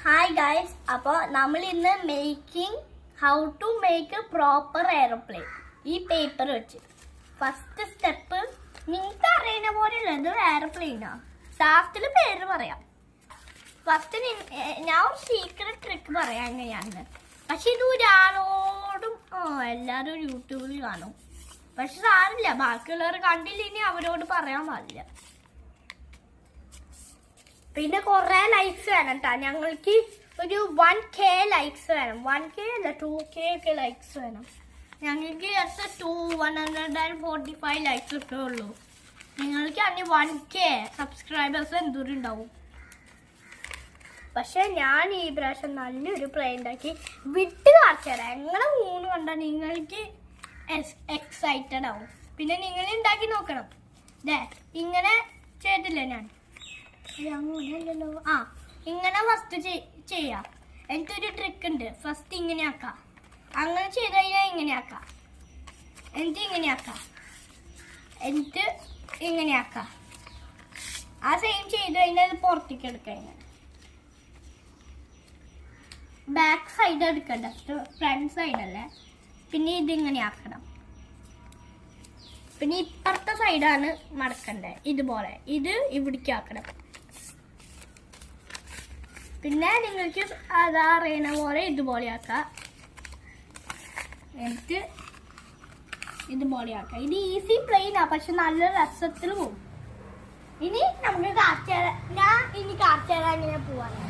Hi guys, അപ്പോൾ നമ്മൾ ഇന്ന് how to make proper airplane ഈ പേപ്പർ വെച്ച്. ഫസ്റ്റ് സ്റ്റെപ്പ് നിങ്ങൾക്ക് അറിയുന്ന പോലെയല്ല, ഇത് എയർപ്ലെയിനാ. ലാസ്റ്റിൽ പേര് പറയാം. ഫസ്റ്റ് ഞാൻ ഒരു സീക്രട്ട് ട്രിക്ക് പറയാം എങ്ങനെയാണെന്ന്. പക്ഷെ ഇത് ഒരാളോടും എല്ലാവരും യൂട്യൂബിൽ കാണും. പക്ഷെ സാരില്ല, ബാക്കിയുള്ളവർ കണ്ടില്ലെങ്കിൽ അവരോട് പറയാൻ പാടില്ല. പിന്നെ കുറെ ലൈക്സ് വേണം കേട്ടോ. ഞങ്ങൾക്ക് ഒരു 1K ലൈക്സ് വേണം. 1K അല്ല 2K ഒക്കെ ലൈക്സ് വേണം. ഞങ്ങൾക്ക് എത്ര 145 ലൈക്സ് കിട്ടുള്ളൂ. നിങ്ങൾക്ക് അന്ന് 1K സബ്സ്ക്രൈബേഴ്സ് എന്തോരം ഉണ്ടാവും. പക്ഷെ ഞാൻ ഈ പ്രാവശ്യം നല്ലൊരു പ്ലേ ഉണ്ടാക്കി വിട്ട് കാണിച്ചു തരാം. എങ്ങനെ മൂന്ന് കണ്ടാൽ നിങ്ങൾക്ക് എക്സൈറ്റഡ് ആവും. പിന്നെ നിങ്ങൾ ഉണ്ടാക്കി നോക്കണം. ഇങ്ങനെ ചെയ്തില്ലേ ഞാൻ? അങ്ങനെയല്ലല്ലോ. ഇങ്ങനെ ഫസ്റ്റ് ചെയ്യാം. എനിക്കൊരു ട്രിക്ക് ഉണ്ട്. ഫസ്റ്റ് ഇങ്ങനെ ആക്കാം. അങ്ങനെ ചെയ്ത് കഴിഞ്ഞാൽ ഇങ്ങനെ ആക്കാം. എന്നിട്ട് ഇങ്ങനെ ആക്കാം. എന്നിട്ട് ഇങ്ങനെ ആക്കാം. ആ സെയിം ചെയ്ത് കഴിഞ്ഞാൽ അത് പുറത്തേക്ക് എടുക്കാം. ബാക്ക് സൈഡ് എടുക്കണ്ട, ഫ്രണ്ട് സൈഡല്ലേ. പിന്നെ ഇതിങ്ങനെ ആക്കണം. പിന്നെ ഇപ്പുറത്തെ സൈഡാണ് മടക്കണ്ടത്. ഇതുപോലെ ഇത് ഇവിടേക്ക് ആക്കണം. പിന്നെ നിങ്ങൾക്ക് അതറിയണ പോലെ ഇതുപോലെ ആക്കാം. എന്നിട്ട് ഇതുപോലെ ആക്കാം. ഇത് ഈസി പ്ലെയിനാ, പക്ഷെ നല്ല രസത്തിൽ പോകും. ഇനി നമുക്ക് കാണിച്ചു തരാം. ഞാൻ ഇനി കാണിച്ചു തരാൻ ഇങ്ങനെ പോവാണ്.